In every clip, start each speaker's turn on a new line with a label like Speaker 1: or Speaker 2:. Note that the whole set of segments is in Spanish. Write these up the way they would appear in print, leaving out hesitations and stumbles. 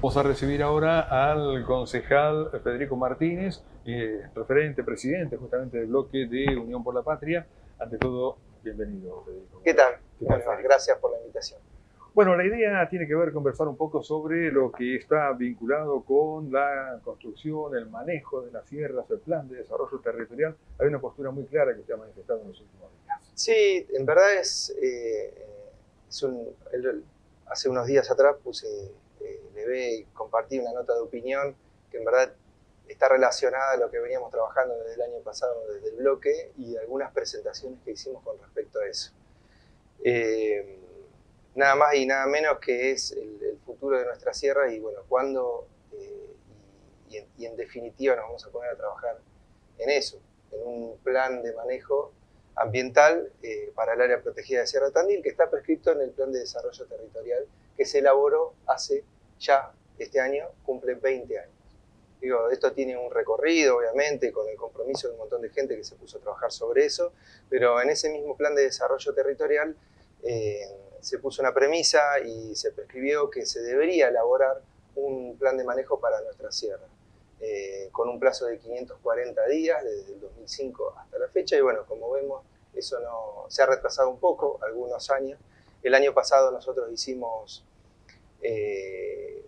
Speaker 1: Vamos a recibir ahora al concejal Federico Martínez, referente, presidente justamente del bloque de Unión por la Patria. Ante todo, bienvenido, Federico.
Speaker 2: ¿Qué tal?
Speaker 1: ¿Qué tal,
Speaker 2: Bueno, gracias por la invitación.
Speaker 1: Bueno, la idea tiene que ver conversar un poco sobre lo que está vinculado con la construcción, el manejo de las sierras, el plan de desarrollo territorial. Hay una postura muy clara que se ha manifestado en los últimos días.
Speaker 2: Sí, en verdad hace unos días atrás levé y compartí una nota de opinión que en verdad está relacionada a lo que veníamos trabajando desde el año pasado, desde el bloque, y algunas presentaciones que hicimos con respecto a eso. Nada más y nada menos que es el futuro de nuestra sierra y bueno, cuándo y en definitiva nos vamos a poner a trabajar en eso, en un plan de manejo ambiental para el área protegida de Sierra Tandil, que está prescrito en el Plan de Desarrollo Territorial que se elaboró hace ya este año, cumple 20 años. Digo, esto tiene un recorrido, obviamente, con el compromiso de un montón de gente que se puso a trabajar sobre eso, pero en ese mismo Plan de Desarrollo Territorial se puso una premisa y se prescribió que se debería elaborar un plan de manejo para nuestra sierra, con un plazo de 540 días desde el 2005 hasta la fecha, y bueno, como vemos, eso se ha retrasado un poco, algunos años. El año pasado nosotros hicimos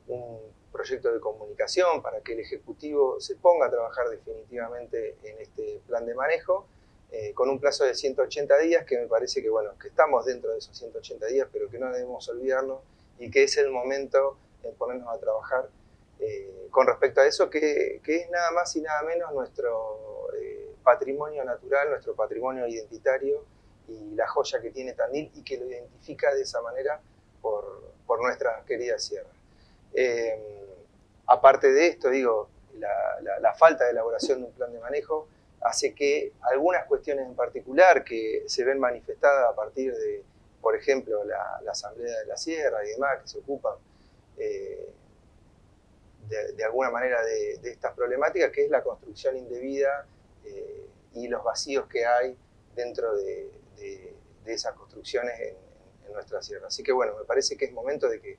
Speaker 2: un proyecto de comunicación para que el Ejecutivo se ponga a trabajar definitivamente en este plan de manejo, con un plazo de 180 días, que me parece que, bueno, que estamos dentro de esos 180 días, pero que no debemos olvidarnos y que es el momento de ponernos a trabajar con respecto a eso, que es nada más y nada menos nuestro patrimonio natural, nuestro patrimonio identitario y la joya que tiene Tandil y que lo identifica de esa manera por nuestra querida sierra. Aparte de esto, digo, la falta de elaboración de un plan de manejo hace que algunas cuestiones en particular que se ven manifestadas a partir de, por ejemplo, la Asamblea de la Sierra y demás, que se ocupan de alguna manera de estas problemáticas, que es la construcción indebida y los vacíos que hay dentro de esas construcciones en nuestra sierra. Así que bueno, me parece que es momento de que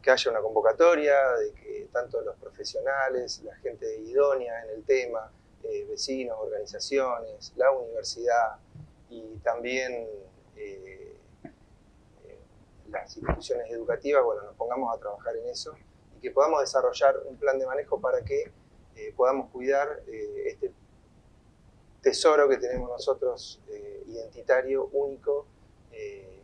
Speaker 2: haya una convocatoria, de que tanto los profesionales, la gente idónea en el tema, vecinos, organizaciones, la universidad y también las instituciones educativas, bueno, nos pongamos a trabajar en eso y que podamos desarrollar un plan de manejo para que podamos cuidar este tesoro que tenemos nosotros, identitario, único,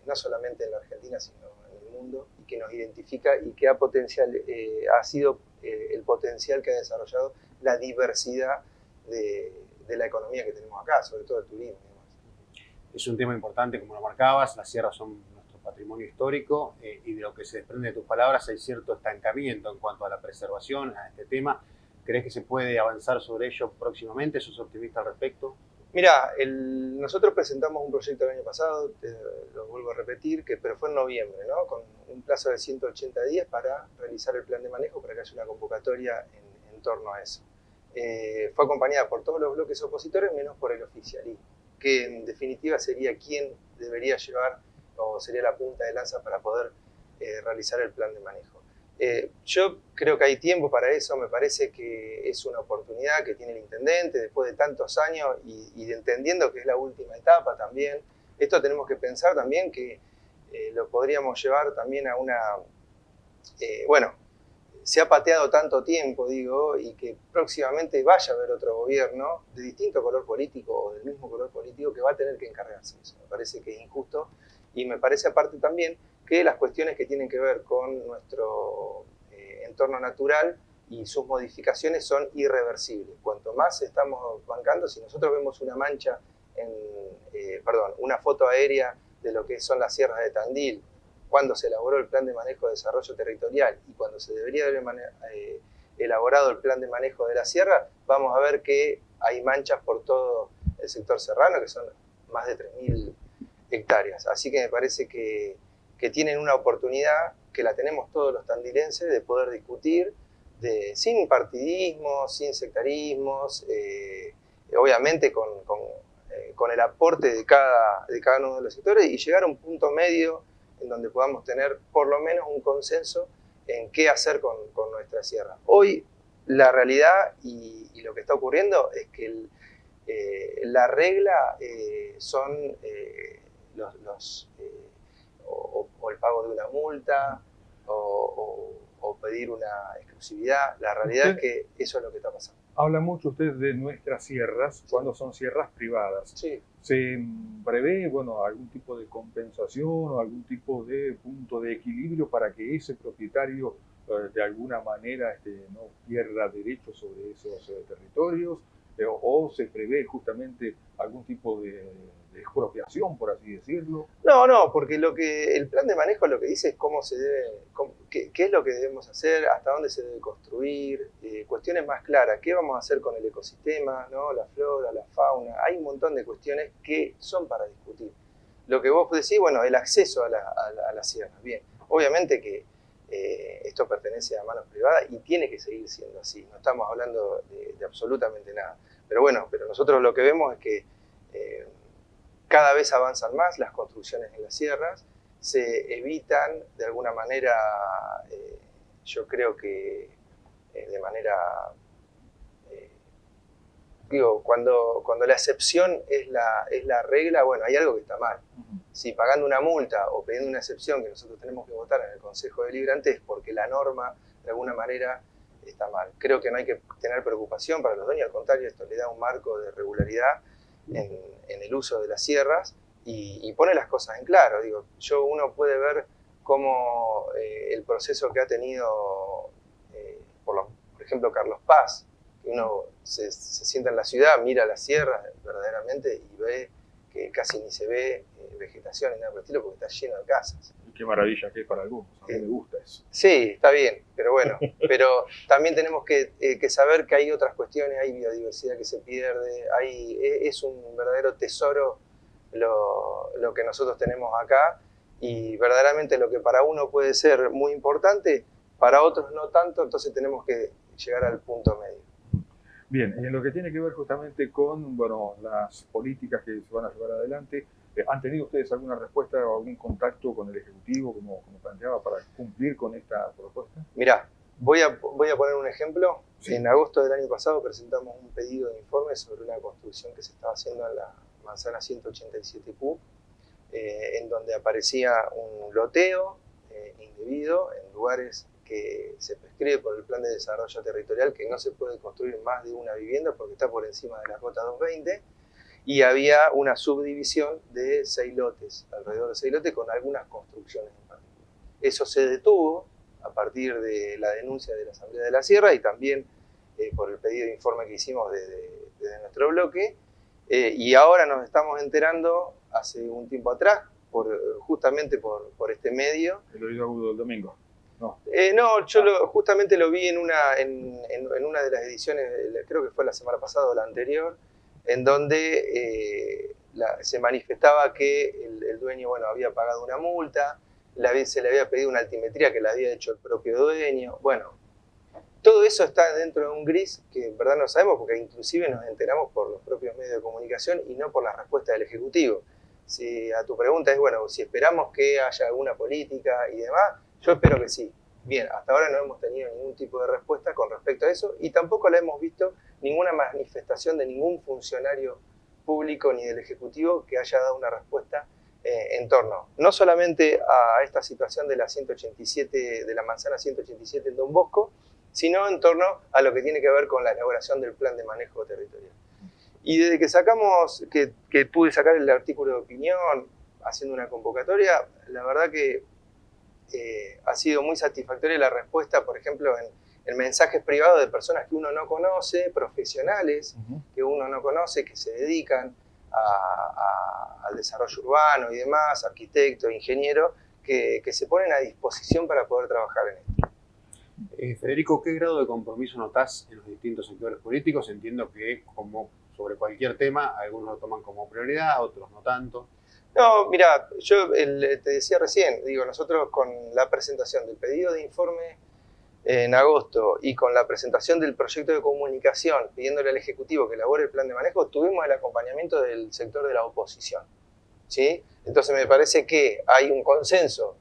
Speaker 2: no solamente en la Argentina, sino en el mundo, y que nos identifica y que ha sido el potencial que ha desarrollado la diversidad de la economía que tenemos acá, sobre todo el turismo y demás.
Speaker 3: Es un tema importante, como lo marcabas, las sierras son nuestro patrimonio histórico y de lo que se desprende de tus palabras hay cierto estancamiento en cuanto a la preservación, a este tema. ¿Crees que se puede avanzar sobre ello próximamente? ¿Sos optimista al respecto?
Speaker 2: Mira, nosotros presentamos un proyecto el año pasado, lo vuelvo a repetir, pero fue en noviembre, ¿no? Con un plazo de 180 días para realizar el plan de manejo, para que haya una convocatoria en torno a eso. Fue acompañada por todos los bloques opositores, menos por el oficialismo, que en definitiva sería quien debería llevar, o sería la punta de lanza para poder realizar el plan de manejo. Yo creo que hay tiempo para eso, me parece que es una oportunidad que tiene el intendente después de tantos años y entendiendo que es la última etapa también. Esto tenemos que pensar también que lo podríamos llevar también a una... bueno, se ha pateado tanto tiempo, digo, y que próximamente vaya a haber otro gobierno de distinto color político o del mismo color político que va a tener que encargarse de eso. Me parece que es injusto y me parece aparte también que las cuestiones que tienen que ver con nuestro entorno natural y sus modificaciones son irreversibles. Cuanto más estamos bancando, si nosotros vemos una mancha, una foto aérea de lo que son las sierras de Tandil, cuando se elaboró el Plan de Manejo de Desarrollo Territorial y cuando se debería haber elaborado el Plan de Manejo de la Sierra, vamos a ver que hay manchas por todo el sector serrano, que son más de 3.000 hectáreas. Así que me parece que tienen una oportunidad, que la tenemos todos los tandilenses, de poder discutir sin partidismo, sin sectarismos, obviamente con el aporte de cada uno de los sectores y llegar a un punto medio en donde podamos tener por lo menos un consenso en qué hacer con nuestra sierra. Hoy la realidad y lo que está ocurriendo es que la regla son o el pago de una multa o pedir una exclusividad. La realidad es que eso es lo que está pasando.
Speaker 1: Habla mucho usted de nuestras sierras, cuando son sierras privadas.
Speaker 2: Sí.
Speaker 1: ¿Se prevé, bueno, algún tipo de compensación o algún tipo de punto de equilibrio para que ese propietario de alguna manera no pierda derechos sobre esos territorios? ¿O se prevé justamente algún tipo de expropiación, por así decirlo?
Speaker 2: No, porque el plan de manejo lo que dice es cómo se debe, qué es lo que debemos hacer, hasta dónde se debe construir, cuestiones más claras, qué vamos a hacer con el ecosistema, ¿no? La flora, la fauna, hay un montón de cuestiones que son para discutir. Lo que vos decís, bueno, el acceso a la sierra, bien, obviamente que esto pertenece a manos privadas y tiene que seguir siendo así, no estamos hablando de absolutamente nada, pero bueno, pero nosotros lo que vemos es que cada vez avanzan más las construcciones en las sierras, se evitan de alguna manera, yo creo que de manera, cuando la excepción es la regla, bueno, hay algo que está mal. Si pagando una multa o pidiendo una excepción que nosotros tenemos que votar en el Consejo Deliberante es porque la norma de alguna manera está mal. Creo que no hay que tener preocupación para los dueños, al contrario, esto le da un marco de regularidad en el uso de las sierras y pone las cosas en claro. Digo, uno puede ver cómo el proceso que ha tenido, por ejemplo, Carlos Paz, que uno se sienta en la ciudad, mira las sierras verdaderamente y ve que casi ni se ve vegetación ni nada por el estilo porque está lleno de casas.
Speaker 1: Y qué maravilla que es para algunos, a mí me gusta eso.
Speaker 2: Sí, está bien, pero bueno, pero también tenemos que saber que hay otras cuestiones, hay biodiversidad que se pierde, es un verdadero tesoro lo que nosotros tenemos acá y verdaderamente lo que para uno puede ser muy importante, para otros no tanto, entonces tenemos que llegar al punto medio.
Speaker 1: Bien, en lo que tiene que ver justamente con las políticas que se van a llevar adelante, ¿han tenido ustedes alguna respuesta o algún contacto con el Ejecutivo, como planteaba, para cumplir con esta propuesta?
Speaker 2: Mirá, voy a poner un ejemplo. Sí. En agosto del año pasado presentamos un pedido de informe sobre una construcción que se estaba haciendo en la manzana 187 Q, en donde aparecía un loteo indebido en lugares que se prescribe por el Plan de Desarrollo Territorial que no se puede construir más de una vivienda porque está por encima de la cota 220 y había una subdivisión de 6 lotes, alrededor de 6 lotes con algunas construcciones en particular. Eso se detuvo a partir de la denuncia de la Asamblea de la Sierra y también por el pedido de informe que hicimos desde nuestro bloque y ahora nos estamos enterando hace un tiempo atrás justamente por este medio.
Speaker 1: El oído agudo del domingo.
Speaker 2: No, yo justamente lo vi en una de las ediciones, creo que fue la semana pasada o la anterior, en donde se manifestaba que el dueño había pagado una multa, se le había pedido una altimetría que la había hecho el propio dueño. Bueno, todo eso está dentro de un gris que en verdad no sabemos porque inclusive nos enteramos por los propios medios de comunicación y no por la respuesta del Ejecutivo. Si a tu pregunta es, si esperamos que haya alguna política y demás, yo espero que sí. Bien, hasta ahora no hemos tenido ningún tipo de respuesta con respecto a eso y tampoco la hemos visto ninguna manifestación de ningún funcionario público ni del Ejecutivo que haya dado una respuesta en torno no solamente a esta situación de la 187, de la manzana 187 en Don Bosco, sino en torno a lo que tiene que ver con la elaboración del plan de manejo territorial. Y desde que que pude sacar el artículo de opinión haciendo una convocatoria, la verdad que ha sido muy satisfactoria la respuesta, por ejemplo, en mensajes privados de personas que uno no conoce, profesionales que uno no conoce, que se dedican al desarrollo urbano y demás, arquitectos, ingenieros, que se ponen a disposición para poder trabajar en esto.
Speaker 3: Federico, ¿qué grado de compromiso notás en los distintos sectores políticos? Entiendo que, como sobre cualquier tema, algunos lo toman como prioridad, otros no tanto.
Speaker 2: No, mira, yo te decía recién, nosotros con la presentación del pedido de informe en agosto y con la presentación del proyecto de comunicación pidiéndole al Ejecutivo que elabore el plan de manejo, tuvimos el acompañamiento del sector de la oposición, ¿sí? Entonces me parece que hay un consenso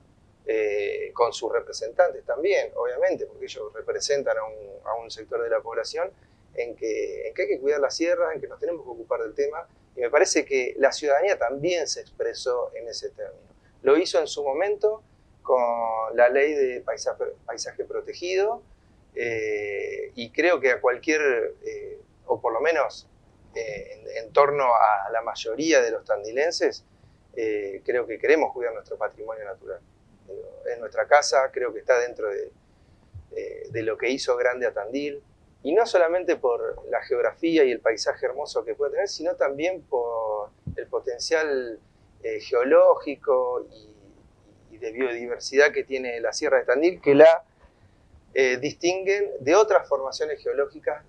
Speaker 2: con sus representantes también, obviamente, porque ellos representan a un sector de la población, en que hay que cuidar las sierras, en que nos tenemos que ocupar del tema, y me parece que la ciudadanía también se expresó en ese término. Lo hizo en su momento con la ley de paisaje protegido, y creo que a cualquier, o por lo menos en torno a la mayoría de los tandilenses, creo que queremos cuidar nuestro patrimonio natural. En nuestra casa creo que está dentro de lo que hizo grande a Tandil, y no solamente por la geografía y el paisaje hermoso que puede tener, sino también por el potencial geológico y de biodiversidad que tiene la Sierra de Tandil, que la distinguen de otras formaciones geológicas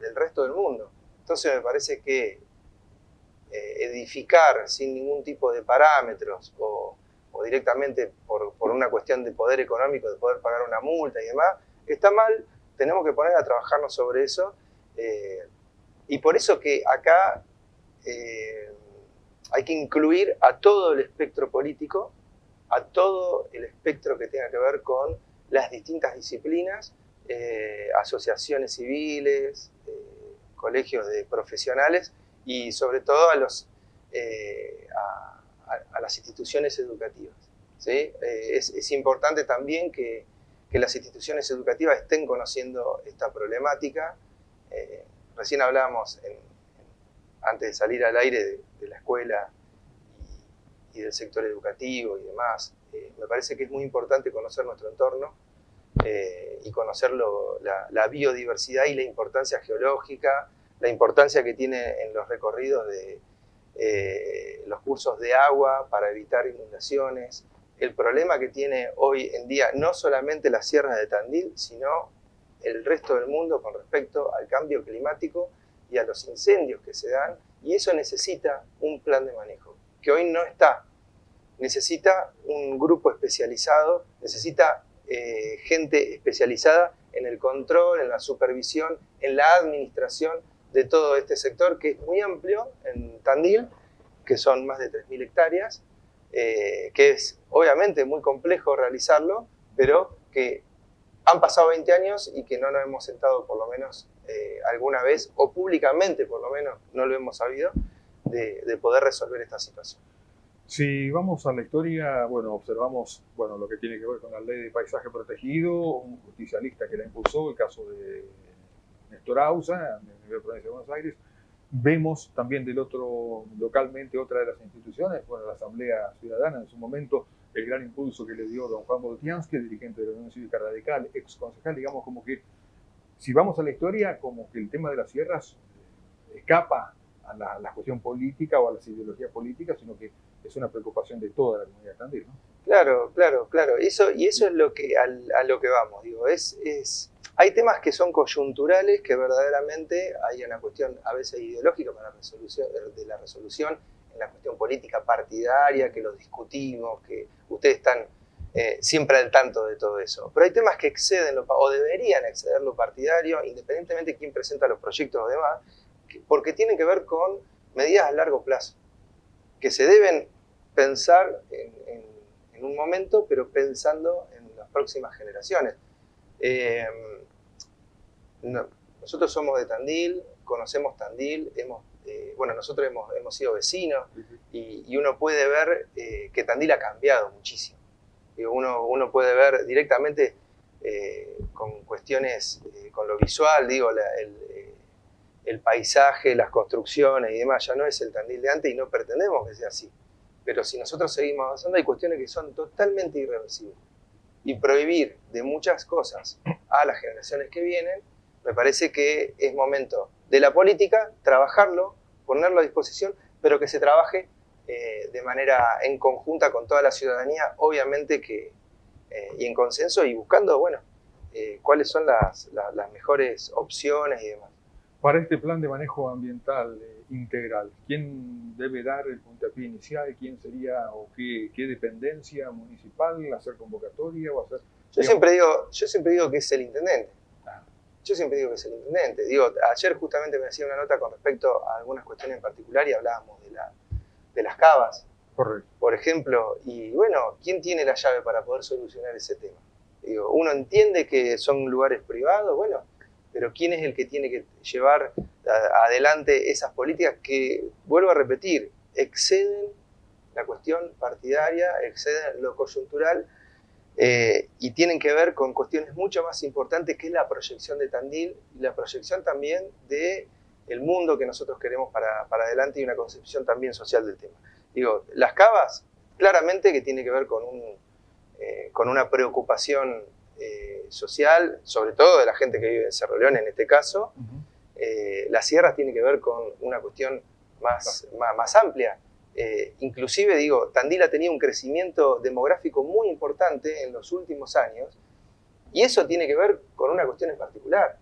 Speaker 2: del resto del mundo. Entonces me parece que edificar sin ningún tipo de parámetros o directamente por una cuestión de poder económico, de poder pagar una multa y demás, está mal. Tenemos que poner a trabajarnos sobre eso, y por eso que acá hay que incluir a todo el espectro político, a todo el espectro que tenga que ver con las distintas disciplinas, asociaciones civiles, colegios de profesionales y sobre todo a las instituciones educativas, ¿sí? Es importante también que las instituciones educativas estén conociendo esta problemática. Recién hablábamos, antes de salir al aire, de la escuela y del sector educativo y demás. Me parece que es muy importante conocer nuestro entorno y conocer la biodiversidad y la importancia geológica, la importancia que tiene en los recorridos de los cursos de agua para evitar inundaciones, el problema que tiene hoy en día no solamente las sierras de Tandil, sino el resto del mundo con respecto al cambio climático y a los incendios que se dan, y eso necesita un plan de manejo, que hoy no está. Necesita un grupo especializado, necesita gente especializada en el control, en la supervisión, en la administración de todo este sector, que es muy amplio en Tandil, que son más de 3.000 hectáreas, que es obviamente muy complejo realizarlo, pero que han pasado 20 años y que no nos hemos sentado por lo menos alguna vez, o públicamente por lo menos no lo hemos sabido, de poder resolver esta situación.
Speaker 1: Si vamos a la historia, bueno, observamos lo que tiene que ver con la ley de paisaje protegido, un justicialista que la impulsó, el caso de Néstor Auza, en la provincia de Buenos Aires. Vemos también del otro, localmente, otra de las instituciones, la Asamblea Ciudadana, en su momento, el gran impulso que le dio don Juan Boltiansky, dirigente de la Unión Cívica Radical, ex concejal, digamos como que, si vamos a la historia, como que el tema de las sierras escapa a la cuestión política o a las ideologías políticas, sino que es una preocupación de toda la comunidad de Tandil, ¿no?
Speaker 2: Claro. Eso es lo que, a lo que vamos, digo, hay temas que son coyunturales, que verdaderamente hay una cuestión a veces ideológica para la resolución, en la cuestión política partidaria, que lo discutimos, que ustedes están siempre al tanto de todo eso. Pero hay temas que exceden o deberían exceder lo partidario, independientemente de quién presenta los proyectos o demás, porque tienen que ver con medidas a largo plazo, que se deben pensar en un momento, pero pensando en las próximas generaciones. Nosotros somos de Tandil, conocemos Tandil, nosotros hemos sido vecinos, y uno puede ver que Tandil ha cambiado muchísimo. Uno puede ver directamente con cuestiones, con lo visual, el paisaje, las construcciones y demás, ya no es el Tandil de antes y no pretendemos que sea así. Pero si nosotros seguimos avanzando, hay cuestiones que son totalmente irreversibles. Y prohibir de muchas cosas a las generaciones que vienen, me parece que es momento de la política trabajarlo, ponerlo a disposición, pero que se trabaje de manera en conjunta con toda la ciudadanía, obviamente y en consenso, y buscando, cuáles son las mejores opciones y demás.
Speaker 1: Para este plan de manejo ambiental integral, ¿quién debe dar el puntapié inicial? ¿Quién sería o qué dependencia municipal? ¿Hacer convocatoria o hacer...?
Speaker 2: Yo siempre digo que es el intendente. Ayer justamente me hacía una nota con respecto a algunas cuestiones en particular y hablábamos de las cavas.
Speaker 1: Correcto.
Speaker 2: por ejemplo, y bueno, ¿quién tiene la llave para poder solucionar ese tema? Digo, uno entiende que son lugares privados, bueno, pero ¿quién es el que tiene que llevar adelante esas políticas que, vuelvo a repetir, exceden la cuestión partidaria, exceden lo coyuntural y tienen que ver con cuestiones mucho más importantes que es la proyección de Tandil y la proyección también de el mundo que nosotros queremos para adelante y una concepción también social del tema. Digo, Las Cavas claramente que tiene que ver con una preocupación social, sobre todo de la gente que vive en Cerro León en este caso. Las sierras tiene que ver con una cuestión más amplia. Inclusive, digo, Tandil ha tenido un crecimiento demográfico muy importante en los últimos años y eso tiene que ver con una cuestión en particular.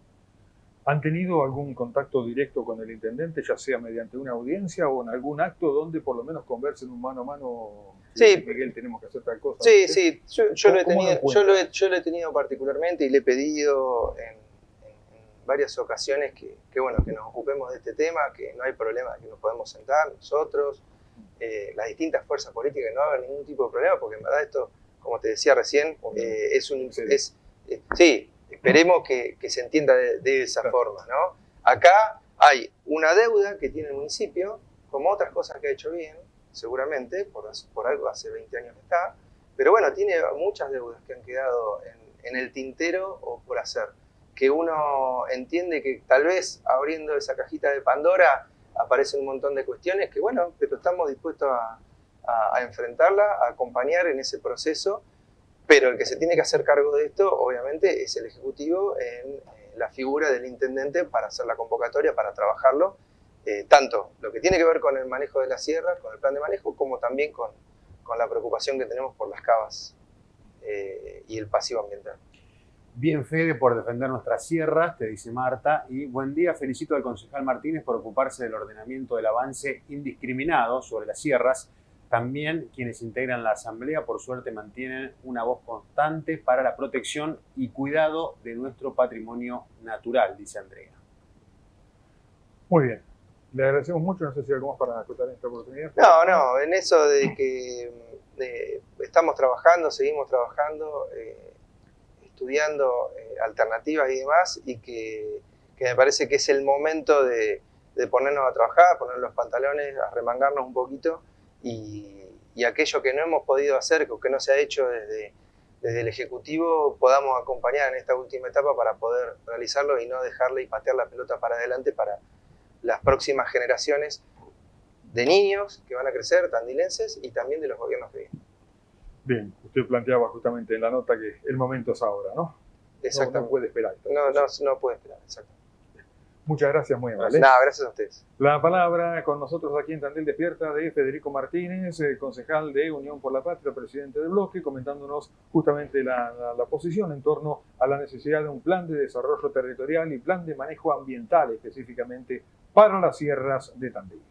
Speaker 1: ¿Han tenido algún contacto directo con el intendente, ya sea mediante una audiencia o en algún acto donde por lo menos conversen un mano a mano?
Speaker 2: Sí,
Speaker 1: Miguel, tenemos que hacer tal cosa.
Speaker 2: Sí, sí, yo
Speaker 1: lo
Speaker 2: he tenido particularmente y le he pedido en varias ocasiones que, bueno, que nos ocupemos de este tema, que no hay problema, que nos podemos sentar nosotros, las distintas fuerzas políticas, que no va a haber ningún tipo de problema, porque en verdad esto, como te decía recién, sí, esperemos que se entienda de esa forma, ¿no? Acá hay una deuda que tiene el municipio, como otras cosas que ha hecho bien, seguramente, por algo hace 20 años que está, pero bueno, tiene muchas deudas que han quedado en el tintero o por hacer, que uno entiende que tal vez abriendo esa cajita de Pandora aparecen un montón de cuestiones que bueno, pero estamos dispuestos a enfrentarla, a acompañar en ese proceso, pero el que se tiene que hacer cargo de esto, obviamente, es el Ejecutivo en la figura del intendente para hacer la convocatoria, para trabajarlo, tanto lo que tiene que ver con el manejo de las sierras, con el plan de manejo, como también con la preocupación que tenemos por las cavas y el pasivo ambiental.
Speaker 3: Bien, Fede, por defender nuestras sierras, te dice Marta, y buen día, felicito al concejal Martínez por ocuparse del ordenamiento del avance indiscriminado sobre las sierras. También quienes integran la asamblea, por suerte, mantienen una voz constante para la protección y cuidado de nuestro patrimonio natural, dice Andrea.
Speaker 1: Muy bien. Le agradecemos mucho, no sé si hay algo más para acotar en esta oportunidad.
Speaker 2: No, en eso de que estamos trabajando, seguimos trabajando, estudiando alternativas y demás, y que me parece que es el momento de ponernos a trabajar, poner los pantalones, a remangarnos un poquito, y aquello que no hemos podido hacer, que no se ha hecho desde el Ejecutivo, podamos acompañar en esta última etapa para poder realizarlo y no dejarle y patear la pelota para adelante para las próximas generaciones de niños que van a crecer, tandilenses, y también de los gobiernos que vienen.
Speaker 1: Bien, usted planteaba justamente en la nota que el momento es ahora, ¿no?
Speaker 2: Exactamente.
Speaker 1: No puede esperar.
Speaker 2: No puede esperar, exactamente.
Speaker 1: Muchas gracias, muy amable.
Speaker 2: Nada, gracias a ustedes.
Speaker 1: La palabra con nosotros aquí en Tandil Despierta de Federico Martínez, concejal de Unión por la Patria, presidente del bloque, comentándonos justamente la posición en torno a la necesidad de un plan de desarrollo territorial y plan de manejo ambiental específicamente para las sierras de Tandil.